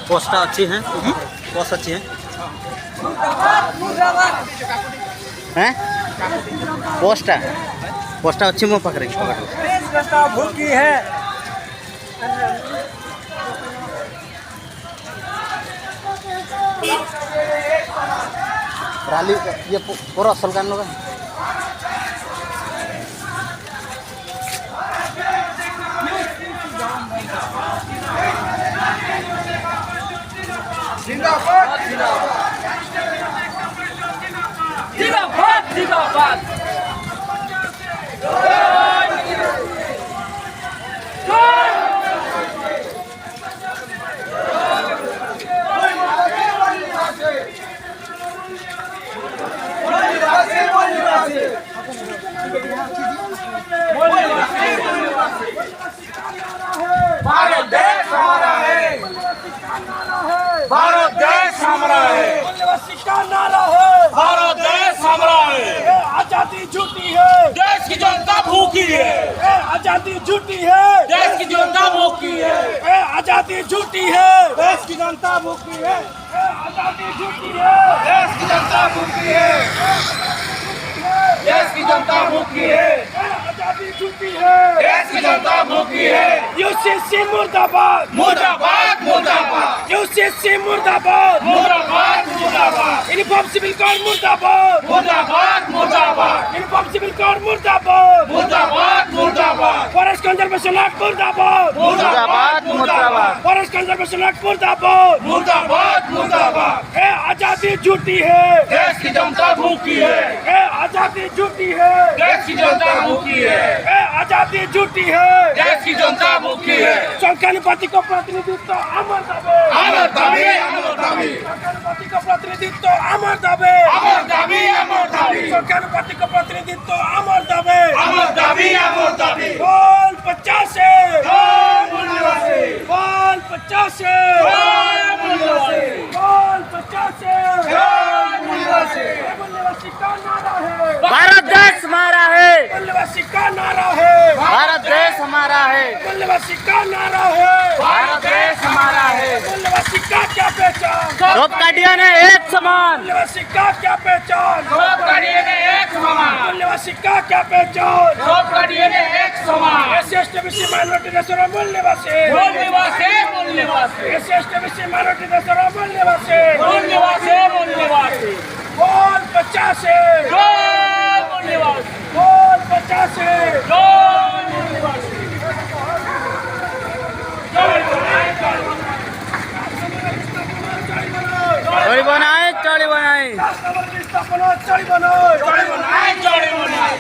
पोस्टा अच्छी है, पोस्ट अच्छी है हैं पोस्टा पोस्टा अच्छी मो पकड़े भूखी है राली ये पूरा असल का लोग जिंदाबाद जिंदाबाद जिंदाबाद भारत देश हमारा है, भारत देश हमारा है, भारत देश हमारा है। आजादी झूठी है, देश की जनता भूखी है। आजादी झूठी है, देश की जनता भूखी है। आजादी झूठी है, देश की जनता भूखी है। आजादी झूठी है, देश की जनता भूखी है। देश की जनता भूखी है, आजादी झूठी है। देश की जनता भूखी है। यूसीसी मुर्दाबाद मुर्दाबाद मुर्दाबाद। यूसीसी मुर्दाबाद मुर्दाबाद मुर्दाबाद। यूनिफॉर्म सिविल कोड मुर्दाबाद मुर्दाबाद मुर्दाबाद। यूनिफॉर्म सिविल कोड मुर्दाबाद मुर्दाबाद मुर्दाबाद। फॉरेस्ट कंजर्वेशन एक्ट मुर्दाबाद मुर्दाबाद मुर्दाबाद। फॉरेस्ट कंजर्वेशन एक्ट मुर्दाबाद मुर्दाबाद मुर्दाबाद। आजादी झूठी है, देश की जनता भूखी है। आजादी झूठी है, देश की जनता भूखी है। आजादी झूठी है, देश की जनता भूखी है। संख्यानुपाति को प्रतिनिधित्व अमर दावे अमर दावे अमर दावे। संख्यानुपाति को प्रतिनिधित्व अमर दावे अमर दावे अमर दावे। संख्यानुपाति को प्रतिनिधित्व अमर दावे अमर दावे अमर दावे। बोल 50 बोल मूल्यवासी बोल 50 बोल मूल्यवासी बोल 50 बोल मूल्यवासी। मूल्यवासी का नारा है, भारत देश हमारा है, मूल्यवासी का नारा है, भारत देश हमारा है, मूल्यवासी का नारा है, भारत देश हमारा है। मूल्यवासी का क्या पहचान, सब काटियान है एक समान, मूल्यवासी का क्या पहचान, सब काटिए ने एक समान, मूल्यवासी का क्या पहचान। सब काटिए ने एक समान। SC/ST/BC माइनॉरिटी देशों मूल्यवासी मूल्यवासी मूल्यवासी SC/ST/BC माइनॉरिटी देशों मूल्यवासी मूल्यवासी मूल्यवासी। बोल 50 जय मूल्यवासी बोल 50 जय मूल्यवासी। चोरी बनाए चोरी बनाए स्थापना चढ़ी बनाए जोड़ी बनाए जोड़ी बनाए।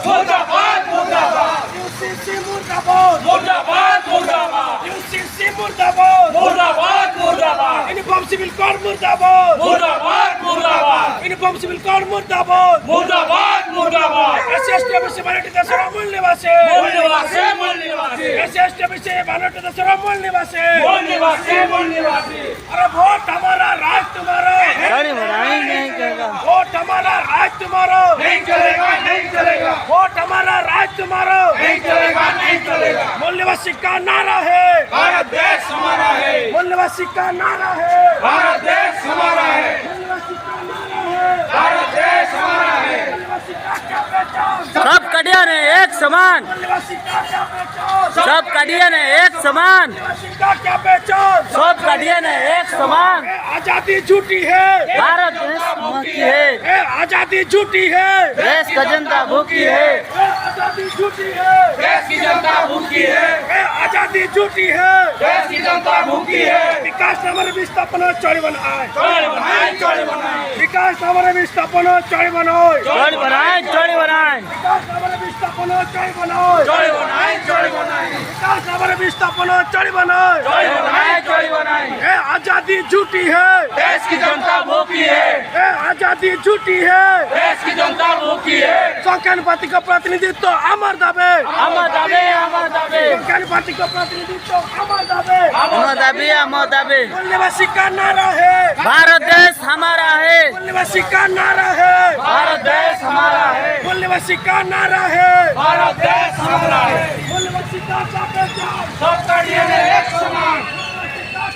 मुर्दाबाद मुर्दाबाद यूसीसी मुर्दाबाद मुर्दाबाद मुर्दाबाद यूसीसी मुर्दाबाद मुर्दाबाद मुर्दाबाद यूनिफॉर्म सिविल कोड मुर्दाबाद मुर्दाबाद मुर्दाबाद यूनिफॉर्म सिविल कोड मुर्दाबाद मुर्दाबाद मुर्दाबाद। SC/ST/BC माइनॉरिटी देशों मूल्यवासी मूल्यवासी मूल्यवासी SC/ST/BC माइनॉरिटी देशों मूल्यवासी मूल्यवासी मूल्यवासी। अरे वोट हमारा राज तुम्हारा चोरी बनाए नहीं करेगा वोट हमारा राज तुम्हारा नहीं चलेगा नहीं चलेगा वोट हमारा राज तुम्हारा नहीं चलेगा नहीं चलेगा। मूल्यवासी का नारा है, भारत देश हमारा है, मूल्यवासी का नारा है, भारत देश हमारा है, मूल्यवासी का नारा है। भारत देश हमारा है। मूल्यवासी का क्या पहचान, सब काटियान है एक समान, मूल्यवासी का क्या पहचान, सब काटियान है एक समान, मूल्यवासी का क्या पहचान। सब काटियान है एक समान। आजादी झूठी है, भारत देश भूखी है, आजादी झूठी है, देश का जनता भूखी है। आजादी झूठी है, देश की जनता भूखी है, आजादी झूठी है। देश की जनता भूखी है। विकास नामर स्थापना चढ़ी बनाए जोड़ी बनाए जोड़ी बनाए विकास नामर स्थापना चढ़ी बनाए चोरी बनाए चोरी बनाए विकास नामर स्थापना चढ़ी बनाए जोड़ी बनाए जोड़ी बनाए विकास नामर स्थापना चढ़ी बनाए जोड़ी बनाए जोड़ी बनाए। आजादी झूठी है, देश की जनता भूखी है, आजादी झूठी है। देश की जनता भूखी है। संख्यानुपाति का प्रतिनिधित्व अमर दावे अमर दाबे अमर दाबे संख्यानुपाति का प्रतिनिधित्व अमर दावे अमर दाबे अमर दाबे। मूल्यवासी का नारा है, भारत देश हमारा है, मूल्यवासी का नारा है, भारत देश हमारा है। मूल्य मूल्यवासी का नारा है, भारत देश हमारा है। मूल्यवासी का क्या पहचान, सबका डीएनए एक समान,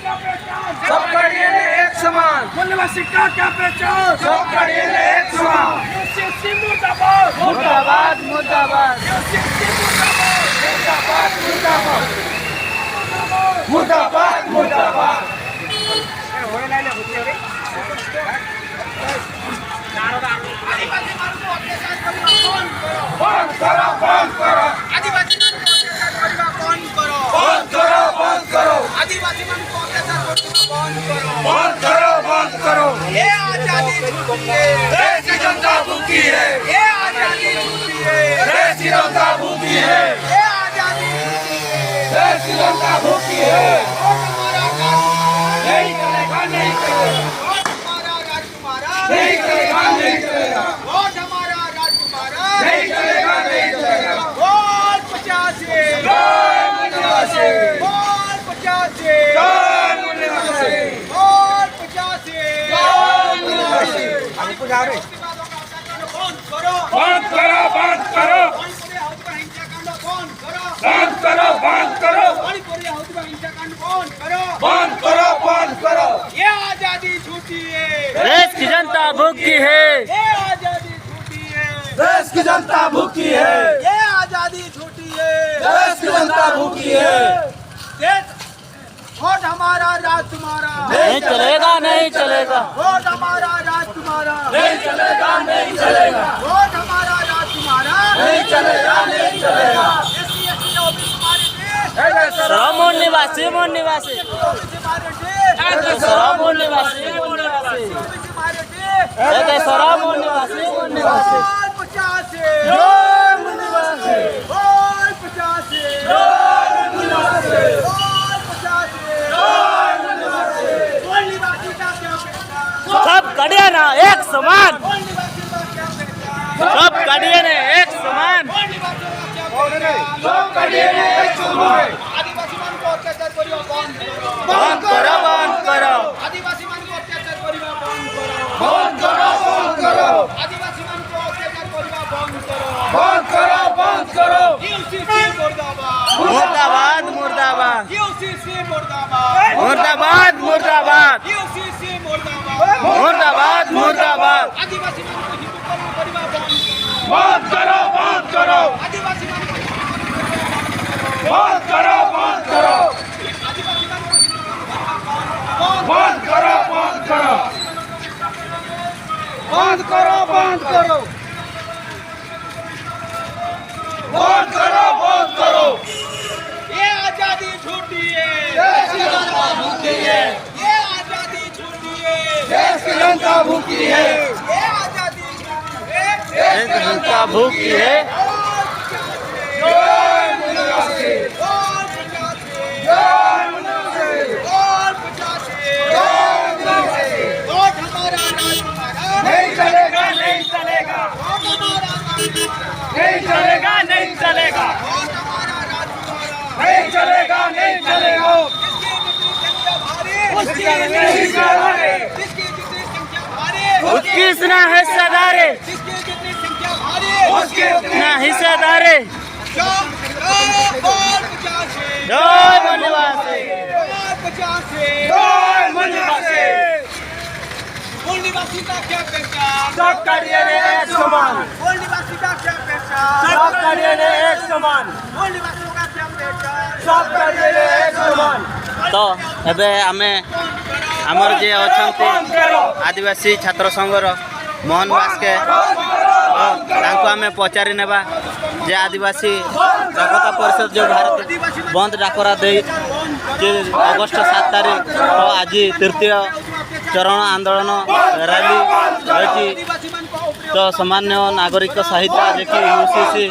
क्या पहचान, सबका डीएनए एक समान, मूल्यवासी का क्या पहचान, सबका डीएनए एक समान। यूसीसी मुर्दाबाद, मुर्दाबाद मुर्दाबाद यूसीसी मुर्दाबाद, मुर्दाबाद मुर्दाबाद। बंद करो बंद करो, आदिवासी बंद करो, बंद करो बंद करो, आदिवासी बंद करो, बंद करो बंद करो। ये आजादी झूठी है, देश की जनता भूखी है, ये आजादी झूठी है, देश की जनता भूखी है, ये आजादी झूठी है। देश की जनता भूखी है। वोट हमारा राजकुमार, नहीं चलेगा नहीं चलेगा, वोट हमारा राजकुमार, नहीं चलेगा नहीं चलेगा, वोट हमारा राजकुमार, नहीं चलेगा नहीं चलेगा। वोट 50 जय मूल्यवासी, वोट 50 जय मूल्यवासी, वोट 50 जय मूल्यवासी। बंद करो, बंद करो बंद करो, बंद करो बंद करो बंद करो, मणिपुरी हौतबा हिंसाकांड बंद करो, बंद करो बंद करो। ये आजादी झूठी है, देश की जनता भूखी है, ये आजादी झूठी है, देश की जनता भूखी है, ये आजादी झूठी है, देश की जनता भूखी है। देश वोट हमारा राज तुम्हारा, नहीं चलेगा नहीं चलेगा, वोट हमारा राज तुम्हारा, नहीं चलेगा नहीं चलेगा, वोट हमारा राज तुम्हारा, नहीं चलेगा नहीं चलेगा। एससी एसटी ओबीसी हमारे देश, सरामोन निवासी मोन निवासी ओबीसी हमारे देश, सरामोन निवासी मोन निवासी ओबीसी हमारे देश, सरामोन निवासी मोन निवासी वोट 50 जय मूल्यवासी, वोट 50 जय मूल्यवासी, वोट 50 जय मूल्यवासी। वोट निवासी का क्या पहचान, सब कड़ियाना एक समान, वोट निवासी का क्या पहचान, सब कड़ियाने एक समान, वोट निवासी का क्या पहचान, सबका डीएनए एक समान, आदिवासी मान को अत्याचार करियो बंद करो, बंद करो बंद करो, आदिवासी मान को अत्याचार करियो बंद करो, बंद करो बंद करो, आदिवासी मान को अत्याचार करियो बंद करो, बंद करो बंद करो। यूसीसी मुर्दाबाद, मुर्दाबाद मुर्दाबाद यूसीसी मुर्दाबाद, मुर्दाबाद मुर्दाबाद यूसीसी मुर्दाबाद, मुर्दाबाद मुर्दाबाद आदिवासी मान को हिंदू करियो बंद करो, बंद करो बंद करो, आदिवासी मान को बंद करो बंद करो, आदिवासी मान को बंद करो बंद करो, बंद करो बंद करो, बंद करो बंद करो। ये आजादी झूठी है, देश की जनता भूखी है, ये आजादी झूठी है, देश की जनता भूखी है, ये आजादी झूठी है, देश की जनता भूखी है, जय मूल्यवासी, वोट 50 जय मूल्यवासी, वोट 50 जय मूल्यवासी। वोट हमारा राज तुम्हारा, नहीं चलेगा नहीं चलेगा, वोट हमारा राज तुम्हारा, नहीं चलेगा नहीं चलेगा, वोट हमारा राज तुम्हारा, नहीं चलेगा नहीं चलेगा। जिसकी जितनी संख्या भारी, जिसकी जितनी जिसकी जितनी संख्या भारी, उसकी इतना हिस्सेदारी, जिसकी जितनी संख्या भारी, उसके इतना हिस्सेदारी, वोट 50 जय मूल्यवासी, वोट 50 जय मूल्यवासी, मूल निवासी का क्या पहचान, सबका डीएनए एक समान, मूल निवासी का क्या पहचान, सबका डीएनए एक समान, मूल निवासी का क्या पहचान, सबका डीएनए एक समान। तो एबे आमे आमर जे अछंती आदिवासी छात्र संघर मोहन बास्के तांको आमे पचारि नेबा जे आदिवासी एकता परिषद जो भारत बंद डाकरा दे जे अगस्त 7 तारीख तो आज तृतीय चरण आंदोलन रैली रही तो सामान्य नागरिक साहित्य जे कि यूसीसी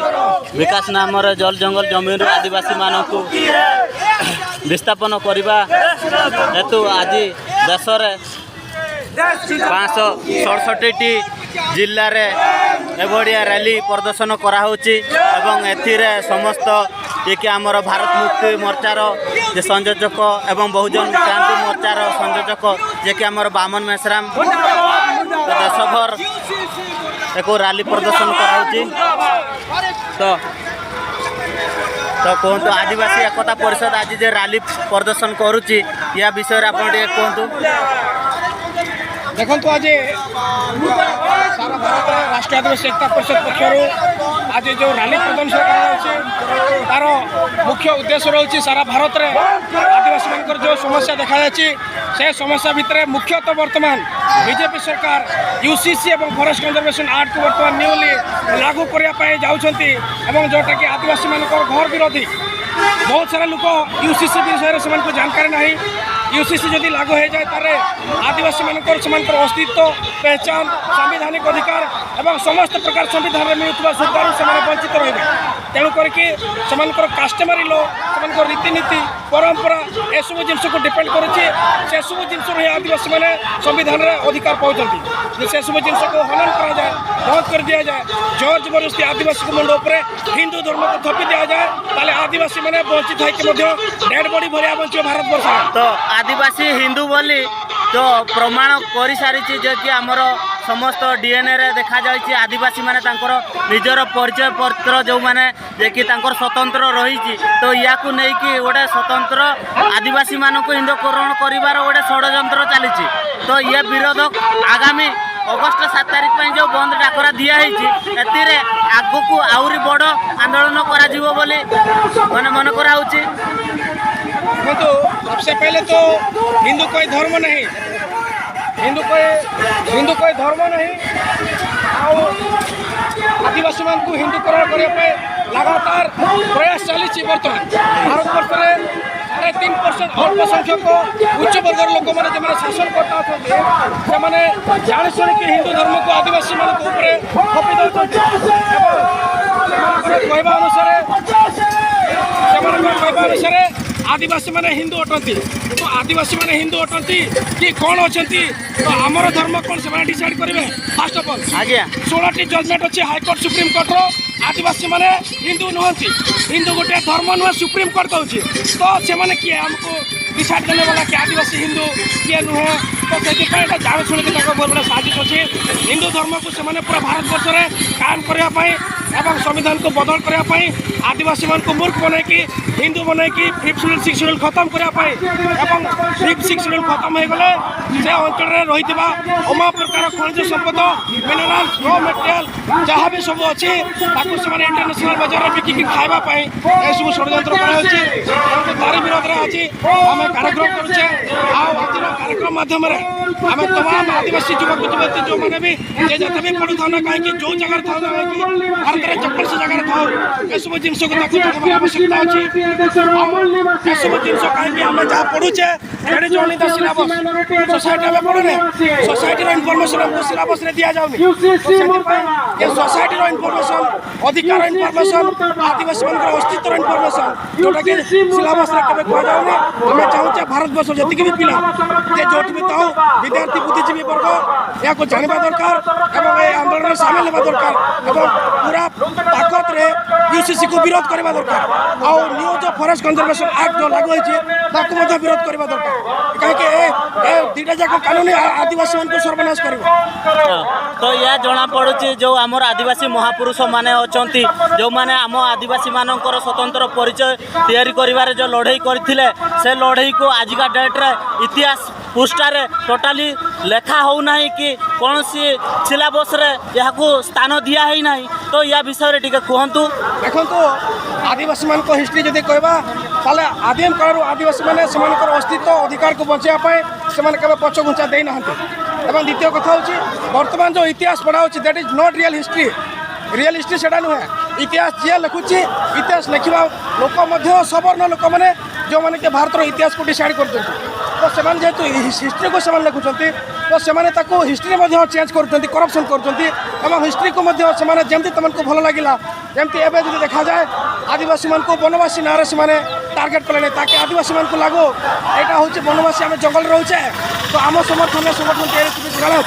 विकास नाम जल जंगल जमीन आदिवासी मानक विस्थापन करने हेतु आज देश में 567टी जिले में एभलिया रैली प्रदर्शन कराऊँगी एवं एथिरे समस्त ये आमर भारत मुक्ति मोर्चार जे संयोजक एवं बहुजन क्रांति मोर्चार संयोजक जे कि आमर बामन मेश्राम ଦେଶଭର ଏକ ରାଲି ପ୍ରଦର୍ଶନ କରାଯାଉଛି। ତ କୁହନ୍ତୁ ଆଦିବାସୀ ଏକତା ପରିଷଦ ଆଜି ଯେ ରାଲି ପ୍ରଦର୍ଶନ କରୁଛି ୟା ବିଷୟରେ ଆପଣ ଟିକେ କୁହନ୍ତୁ। ଦେଖନ୍ତୁ ଆଜି ସାରା ଭାରତରେ ରାଷ୍ଟ୍ରୀୟ ଆଦିବାସୀ ଏକତା ପରିଷଦ ପକ୍ଷରୁ ଆଜି ଯେଉଁ ରାଲି ପ୍ରଦର୍ଶନ କରାଯାଉଛି ତାର ମୁଖ୍ୟ ଉଦ୍ଦେଶ୍ୟ ରହୁଛି ସାରା ଭାରତରେ ଆଦିବାସୀମାନଙ୍କର ଯେଉଁ ସମସ୍ୟା ଦେଖାଯାଉଛି ସେ ସମସ୍ୟା ଭିତରେ ମୁଖ୍ୟତଃ ବର୍ତ୍ତମାନ ବିଜେପି ସରକାର ୟୁସିସି ଏବଂ ଫରେଷ୍ଟ କନଜରଭେସନ ଆକ୍ଟକୁ ବର୍ତ୍ତମାନ ନ୍ୟୁଲି ଲାଗୁ କରିବା ପାଇଁ ଯାଉଛନ୍ତି ଏବଂ ଯେଉଁଟାକି ଆଦିବାସୀମାନଙ୍କର ଘର ବିରୋଧୀ। ବହୁତ ସାରା ଲୋକ ୟୁସିସି ବିଷୟରେ ସେମାନଙ୍କୁ ଜାଣିକାରୀ ନାହିଁ। यूसीसी जदि लागू हो जाए तारे आदिवासी मानकर सेमानकर अस्तित्व पहचान संवैधानिक अधिकार एवं समस्त प्रकार संविधान में मिलुवा सुविधार से वंचित रहे। तेणु करके सेमानकर कास्टमरी लो सेमानकर रीतिनीति परंपरा एसबू जिनस को डिपेंड करुच्चे से सब जिनस आदिवासी मैंने संविधान में अधिकार पाँच से सब जिनस को हनन करा जाए बंद कर दिया जाए जोर जबरदस्ती आदिवासी को मुंड उपर हिंदू धर्म को थपी दि जाए ताले आदिवासी मैंने वंचित होकर डेड बॉडी भरिया बंचे भारत वर्ष। तो आदिवासी हिंदू बोली तो प्रमाण कर सारी जे कि आमर समस्त डीएनए रे देखा जाए आदिवासी माने तांकर निजर परिचय पत्र जो माने जे कि तांकर स्वतंत्र रही तो या नहीं कि गोटे स्वतंत्र आदिवासी मानक हिंदूकरण कर गोटे षड्यंत्र चली तो ये विरोध आगामी अगस्ट 7 तारिख में जो बंद डाकरा दिखाई आग को आहरी बड़ आंदोलन कर मन करा देखो सबसे पहले तो हिंदू कोई धर्म नहीं हिंदू कोई धर्म नहीं आदिवासी मान को हिंदूकरण करने लगातार प्रयास चली बर्तमान भारत वर्ष में 3% अल्पसंख्यक उच्च वर्गर लोक मैंने जो शासन करता से जाशुणी कि हिंदू धर्म को आदिवासी मान थपी दौरान कहवा अनुसार आदिवासी माने हिंदू अटंती तो आदिवासी माने हिंदू अटंती कि कौन अच्छा तो आमर धर्म कौन से डिसाइड करेंगे। फास्ट अफ ऑल 16टी जजमेंट अच्छे हाईकोर्ट सुप्रीम कोर्टर आदिवासी माने हिंदू नुहति हिंदू गोटे धर्म नुह सुप्रीम कोर्ट कौच तो से किए आमको डिसाइड करने वाला कि आदिवासी हिंदू किए नुहे तो से जाशुणी बहुत बड़ा साजिश अच्छे हिंदू धर्म को से पूरा भारत वर्ष में कायम करने संविधान को बदल करने आदिवासी मान को मूर्ख बन हिंदू बन कि 5th शेड्यूल 6th शेड्यूल खत्म करने 5th 6th शेड्यूल खत्म हो गले से अंचल में रही अमा प्रकार खनिज संपद मिनराल रॉ मटेरियल जहाँ भी सब अच्छे इंटरनेशनल बजार में बिकिकी खावाई यह सब षड्यंत्र तार विरोध में आज आम कार्यक्रम करुचे आज कार्यक्रम माध्यम आम तमाम आदिवासी युवक युवती जो मैंने भी जे जते भी पढ़ू था ना कहीं जो जगह था भारत में जेकोसी जगह था यह सब जिनस को आवश्यकता अच्छी सब जिनस कहीं आम जहाँ पढ़ुचे जो सिलेबस सोसाइटी में पढ़ुने सोसाइटी इनफर्मेशन हमको सिलेबस में दिया जाऊनी ये सोसाइटी इनफर्मेशन अधिकार इनफर्मेशन आदिवासी मान अस्तित्व इनफर्मेशन जोटा कि सिलेबस में कह जाऊनी आम चाहूचे भारत वर्ष जी भी पिला जो भी था विद्यार्थी बुद्धिजीवी वर्ग या जानवा दरकार और आंदोलन में सामिल होगा दरकार और पूरा ताकत रे यूसीसी को विरोध करवा दरकार और न्यू जो फॉरेस्ट कंजर्वेशन एक्ट जो लागू होती विरोध करवा दरकार कहीं दीटा जाक कानून आदिवासी मान को सर्वनाश कर तो यह जना पड़ुची जो आमर आदिवासी महापुरुष माने अछंती जो माने आम आदिवासी मानकर स्वतंत्र परिचय तैयारी करिवारे जो लड़ाई करथिले से लड़ाई को आजिका डेट रे इतिहास पृष्ठारे टोटाली लेखा हो नहीं कि कौन सी सिलेबस रे यहाँ को स्थान दिया ही नहीं तो यह विषय टिके कहतु देखो आदिवासी मान को हिस्ट्री जब कहवा ताले आदिम काल आदिवासी मैंने अस्तित्व अधिकार को बचाई से पछ घुंचा देना एवं द्वितीय कथा हूँ बर्तमान जो इतिहास पढ़ा that is not real history से नुहे इतिहास जी लिखुची इतिहास लिखा लोक सवर्ण लोक मैंने जो मैंने भारत इतिहास को डिसाइड कर तो से जेहेतु हिस्ट्री को से लिखुंट तो से हिस्ट्री चेंज करप्शन कर हिस्ट्री को जमी तुमको भल लगे जमती एवं जो देखा जाए आदिवासी मान को वनवासी ना से टार्गेट कले ताकि आदिवासी मान को लागू यहाँ हूँ वनवासी आम जंगल रोचे तो आम समर्थन संगठन गलत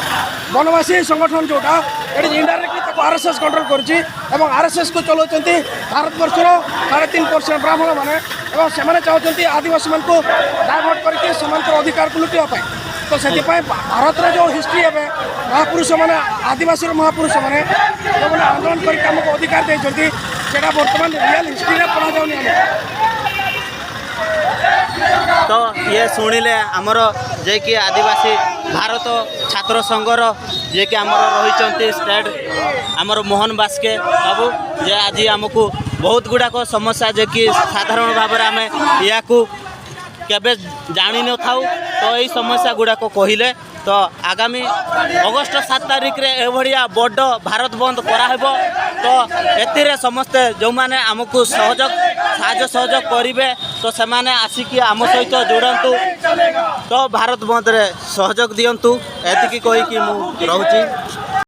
वनवासी संगठन जोटा ये इनडायरेक्टली आरएसएस कंट्रोल कर आरएसएस को चलाउछन्ति भारत वर्षर 3.5% ब्राह्मण मैंने से चाहते आदिवासी मान को डायवर्ट करके अधिकार को लुटाई तो से भारत जो हिस्ट्री है महापुरुष मैंने आदिवासी महापुरुष मैंने जो मैंने आंदोलन करके आमको अधिकार देते बर्तमान रियल हिस्ट्री में पढ़ा जाऊनी तो ये शुणिले आमर जे कि आदिवासी भारत छात्र संघर जे कि आमर रही स्टेट आमर मोहन बास्के बाबू जे आज आमको बहुत गुड़ाक समस्या जे कि साधारण भाव में आम या केबे जानी न था तो यही समस्या गुड़ाक कहले तो आगामी अगस्ट 7 तारिख रे एभलिया बड़ भारत बंद कराहेब तो एतिरे समस्ते जो मैंने आमको साहाय्य सहयोग करेंगे तो से आसिकी आम सहित जोड़तु तो भारत बंद रे सहयोग दिंतु एतिकी कहीकि मु रहूची।